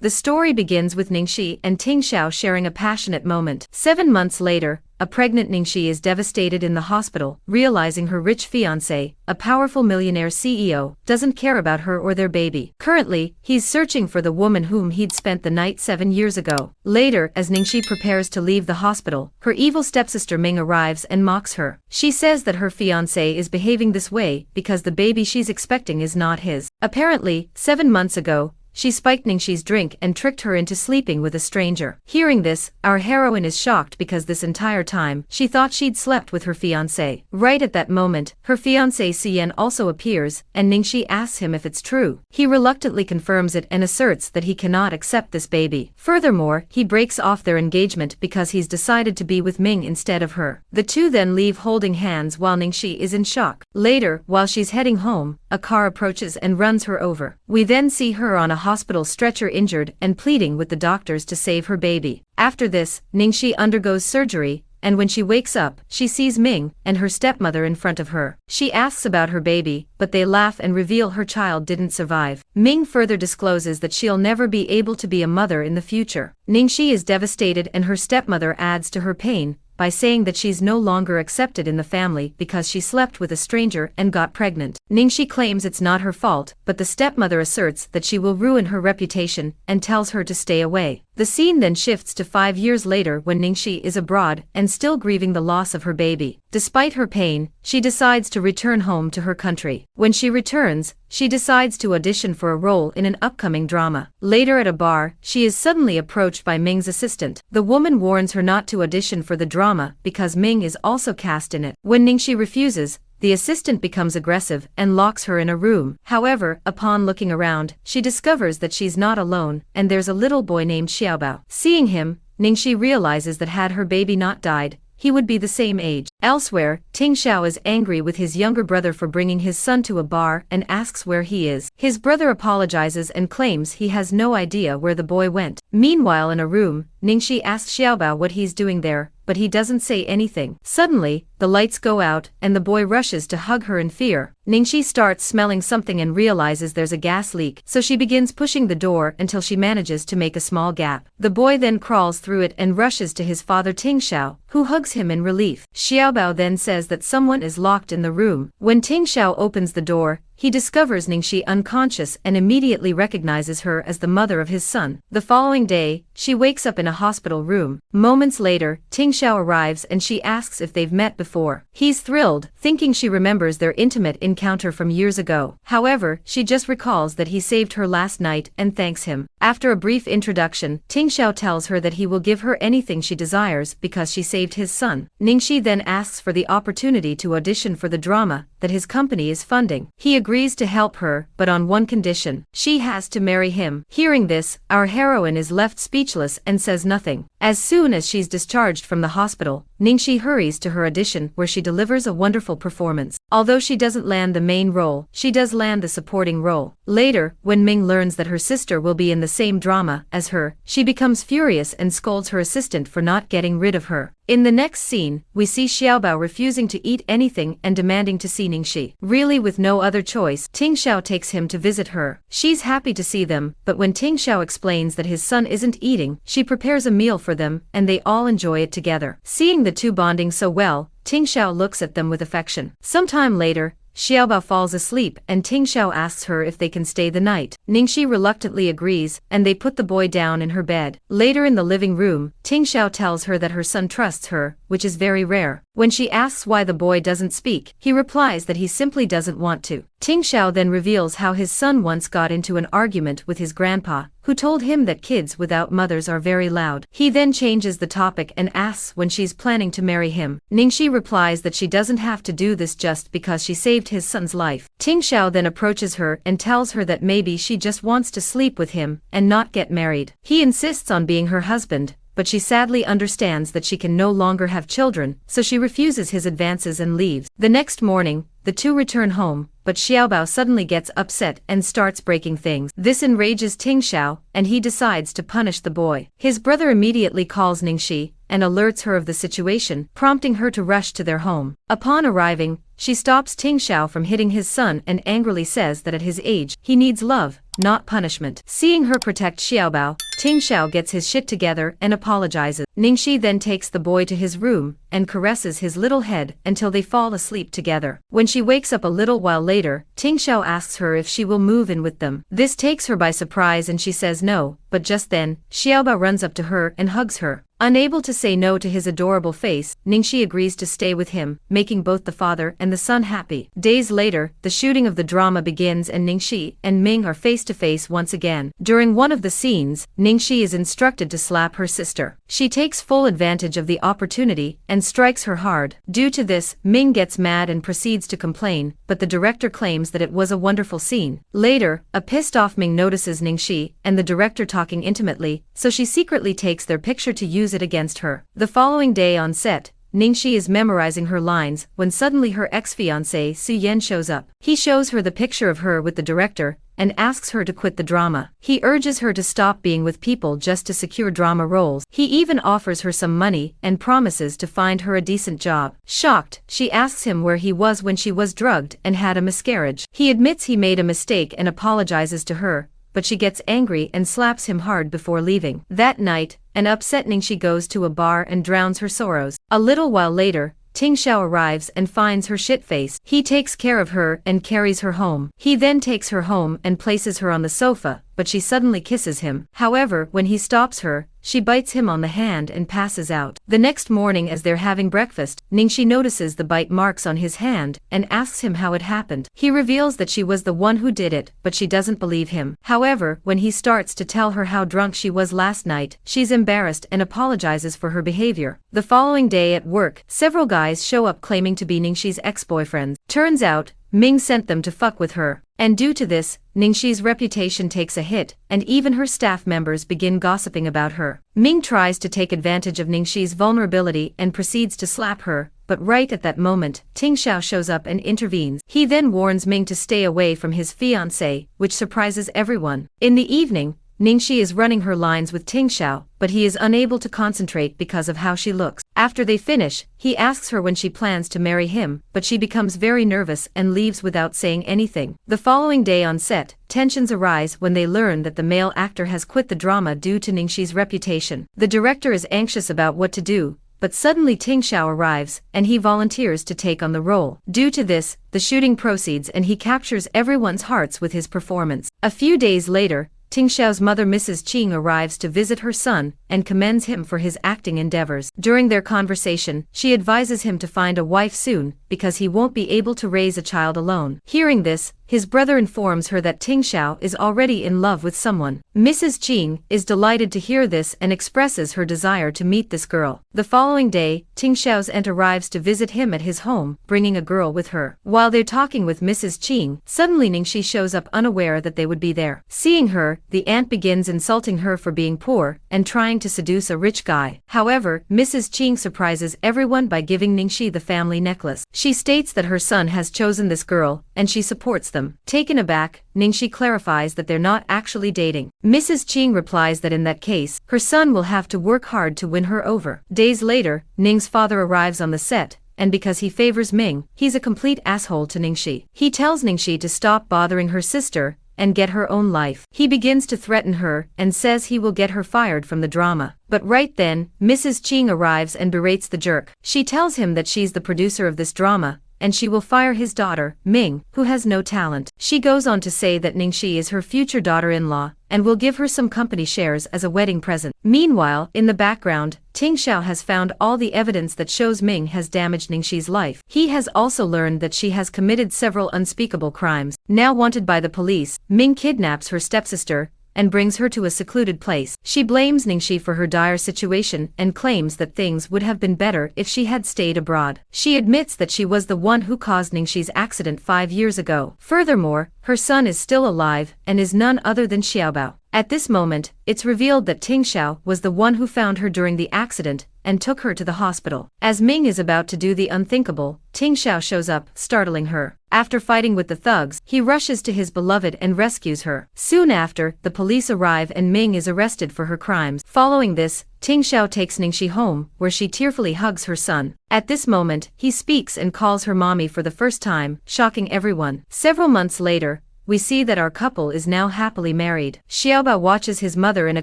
The story begins with Ningxi and Tingxiao sharing a passionate moment. 7 months later, a pregnant Ningxi is devastated in the hospital, realizing her rich fiancé, a powerful millionaire CEO, doesn't care about her or their baby. Currently, he's searching for the woman whom he'd spent the night 7 years ago. Later, as Ningxi prepares to leave the hospital, her evil stepsister Ming arrives and mocks her. She says that her fiancé is behaving this way because the baby she's expecting is not his. Apparently, 7 months ago, she spiked Ningxi's drink and tricked her into sleeping with a stranger. Hearing this, our heroine is shocked because this entire time, she thought she'd slept with her fiancé. Right at that moment, her fiancé Xian also appears, and Ningxi asks him if it's true. He reluctantly confirms it and asserts that he cannot accept this baby. Furthermore, he breaks off their engagement because he's decided to be with Ming instead of her. The two then leave holding hands while Ningxi is in shock. Later, while she's heading home, a car approaches and runs her over. We then see her on a hospital stretcher injured and pleading with the doctors to save her baby. After this, Ningxi undergoes surgery, and when she wakes up, she sees Ming and her stepmother in front of her. She asks about her baby, but they laugh and reveal her child didn't survive. Ming further discloses that she'll never be able to be a mother in the future. Ningxi is devastated and her stepmother adds to her pain by saying that she's no longer accepted in the family because she slept with a stranger and got pregnant. Ningxi claims it's not her fault, but the stepmother asserts that she will ruin her reputation and tells her to stay away. The scene then shifts to 5 years later when Ningxi is abroad and still grieving the loss of her baby. Despite her pain, she decides to return home to her country. When she returns, she decides to audition for a role in an upcoming drama. Later at a bar, she is suddenly approached by Ming's assistant. The woman warns her not to audition for the drama because Ming is also cast in it. When Ningxi refuses, the assistant becomes aggressive and locks her in a room. However, upon looking around, she discovers that she's not alone, and there's a little boy named Xiaobao. Seeing him, Ningxi realizes that had her baby not died, he would be the same age. Elsewhere, Tingxiao is angry with his younger brother for bringing his son to a bar and asks where he is. His brother apologizes and claims he has no idea where the boy went. Meanwhile in a room, Ningxi asks Xiaobao what he's doing there, but he doesn't say anything. Suddenly, the lights go out and the boy rushes to hug her in fear. Ningxi starts smelling something and realizes there's a gas leak, so she begins pushing the door until she manages to make a small gap. The boy then crawls through it and rushes to his father Tingxiao, who hugs him in relief. Xiaobao then says that someone is locked in the room. When Tingxiao opens the door, he discovers Ningxi unconscious and immediately recognizes her as the mother of his son. The following day, she wakes up in a hospital room. Moments later, Tingxiao arrives and she asks if they've met before. He's thrilled, thinking she remembers their intimate encounter from years ago. However, she just recalls that he saved her last night and thanks him. After a brief introduction, Tingxiao tells her that he will give her anything she desires because she saved his son. Ningxi then asks for the opportunity to audition for the drama that his company is funding. He agrees to help her, but on one condition: she has to marry him. Hearing this, our heroine is left speechless and says nothing. As soon as she's discharged from the hospital, Ningxi hurries to her audition where she delivers a wonderful performance. Although she doesn't land the main role, she does land the supporting role. Later, when Ming learns that her sister will be in the same drama as her, she becomes furious and scolds her assistant for not getting rid of her. In the next scene, we see Xiaobao refusing to eat anything and demanding to see Ningxi. Really with no other choice, Tingxiao takes him to visit her. She's happy to see them, but when Tingxiao explains that his son isn't eating, she prepares a meal for them, and they all enjoy it together. Seeing the two bonding so well, Tingxiao looks at them with affection. Sometime later, Xiaobao falls asleep and Tingxiao asks her if they can stay the night. Ningxi reluctantly agrees, and they put the boy down in her bed. Later in the living room, Tingxiao tells her that her son trusts her, which is very rare. When she asks why the boy doesn't speak, he replies that he simply doesn't want to. Tingxiao then reveals how his son once got into an argument with his grandpa, who told him that kids without mothers are very loud. He then changes the topic and asks when she's planning to marry him. Ningxi replies that she doesn't have to do this just because she saved his son's life. Tingxiao then approaches her and tells her that maybe she just wants to sleep with him and not get married. He insists on being her husband, but she sadly understands that she can no longer have children, so she refuses his advances and leaves. The next morning, the two return home, but Xiaobao suddenly gets upset and starts breaking things. This enrages Tingxiao, and he decides to punish the boy. His brother immediately calls Ningxi and alerts her of the situation, prompting her to rush to their home. Upon arriving, she stops Ting Xiao from hitting his son and angrily says that at his age, he needs love, not punishment. Seeing her protect Xiaobao, Ting Xiao gets his shit together and apologizes. Ningxi then takes the boy to his room and caresses his little head until they fall asleep together. When she wakes up a little while later, Ting Xiao asks her if she will move in with them. This takes her by surprise and she says no, but just then, Xiaobao runs up to her and hugs her. Unable to say no to his adorable face, Ningxi agrees to stay with him, making both the father and the son happy. Days later, the shooting of the drama begins and Ningxi and Ming are face to face once again. During one of the scenes, Ningxi is instructed to slap her sister. She takes full advantage of the opportunity and strikes her hard. Due to this, Ming gets mad and proceeds to complain, but the director claims that it was a wonderful scene. Later, a pissed-off Ming notices Ningxi and the director talking intimately, so she secretly takes their picture to use it against her. The following day on set, Ningxi is memorizing her lines when suddenly her ex-fiancé Su Yan shows up. He shows her the picture of her with the director and asks her to quit the drama. He urges her to stop being with people just to secure drama roles. He even offers her some money and promises to find her a decent job. Shocked, she asks him where he was when she was drugged and had a miscarriage. He admits he made a mistake and apologizes to her, but she gets angry and slaps him hard before leaving. That night, an upset Ningxi goes to a bar and drowns her sorrows. A little while later, Ting Xiao arrives and finds her shit-faced. He takes care of her and carries her home. He then takes her home and places her on the sofa, but she suddenly kisses him. However, when he stops her, she bites him on the hand and passes out. The next morning as they're having breakfast, Ningxi notices the bite marks on his hand and asks him how it happened. He reveals that she was the one who did it, but she doesn't believe him. However, when he starts to tell her how drunk she was last night, she's embarrassed and apologizes for her behavior. The following day at work, several guys show up claiming to be Ningxi's ex-boyfriends. Turns out, Ming sent them to fuck with her. And due to this, Ningxi's reputation takes a hit, and even her staff members begin gossiping about her. Ming tries to take advantage of Ningxi's vulnerability and proceeds to slap her, but right at that moment, Ting Xiao shows up and intervenes. He then warns Ming to stay away from his fiancé, which surprises everyone. In the evening, Ningxi is running her lines with Ting Xiao, but he is unable to concentrate because of how she looks. After they finish, he asks her when she plans to marry him, but she becomes very nervous and leaves without saying anything. The following day on set, tensions arise when they learn that the male actor has quit the drama due to Ningxi's reputation. The director is anxious about what to do, but suddenly Ting Xiao arrives, and he volunteers to take on the role. Due to this, the shooting proceeds and he captures everyone's hearts with his performance. A few days later, Ting Xiao's mother Mrs. Qing arrives to visit her son and commends him for his acting endeavors. During their conversation, she advises him to find a wife soon because he won't be able to raise a child alone. Hearing this, his brother informs her that Ting Xiao is already in love with someone. Mrs. Qing is delighted to hear this and expresses her desire to meet this girl. The following day, Ting Xiao's aunt arrives to visit him at his home, bringing a girl with her. While they're talking with Mrs. Qing, suddenly Ningxi shows up unaware that they would be there. Seeing her, the aunt begins insulting her for being poor and trying to seduce a rich guy. However, Mrs. Qing surprises everyone by giving Ningxi the family necklace. She states that her son has chosen this girl, and she supports them. Taken aback, Ningxi clarifies that they're not actually dating. Mrs. Qing replies that in that case, her son will have to work hard to win her over. Days later, Ning's father arrives on the set, and because he favors Ming, he's a complete asshole to Ningxi. He tells Ningxi to stop bothering her sister and get her own life. He begins to threaten her and says he will get her fired from the drama. But right then, Mrs. Qing arrives and berates the jerk. She tells him that she's the producer of this drama, and she will fire his daughter, Ming, who has no talent. She goes on to say that Ningxi is her future daughter-in-law, and will give her some company shares as a wedding present. Meanwhile, in the background, Ting Xiao has found all the evidence that shows Ming has damaged Ningxi's life. He has also learned that she has committed several unspeakable crimes. Now wanted by the police, Ming kidnaps her stepsister and brings her to a secluded place. She blames Ningxi for her dire situation and claims that things would have been better if she had stayed abroad. She admits that she was the one who caused Ningxi's accident 5 years ago. Furthermore, her son is still alive and is none other than Xiaobao. At this moment, it's revealed that Ting Xiao was the one who found her during the accident and took her to the hospital. As Ming is about to do the unthinkable, Ting Xiao shows up, startling her. After fighting with the thugs, he rushes to his beloved and rescues her. Soon after, the police arrive and Ming is arrested for her crimes. Following this, Ting Xiao takes Ningxi home, where she tearfully hugs her son. At this moment, he speaks and calls her mommy for the first time, shocking everyone. Several months later, we see that our couple is now happily married. Xiaoba watches his mother in a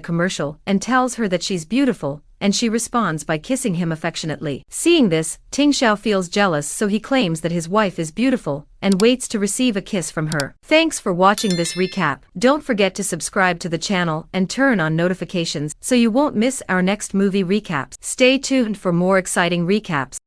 commercial and tells her that she's beautiful, and she responds by kissing him affectionately. Seeing this, Ting Xiao feels jealous, so he claims that his wife is beautiful and waits to receive a kiss from her. Thanks for watching this recap. Don't forget to subscribe to the channel and turn on notifications so you won't miss our next movie recaps. Stay tuned for more exciting recaps.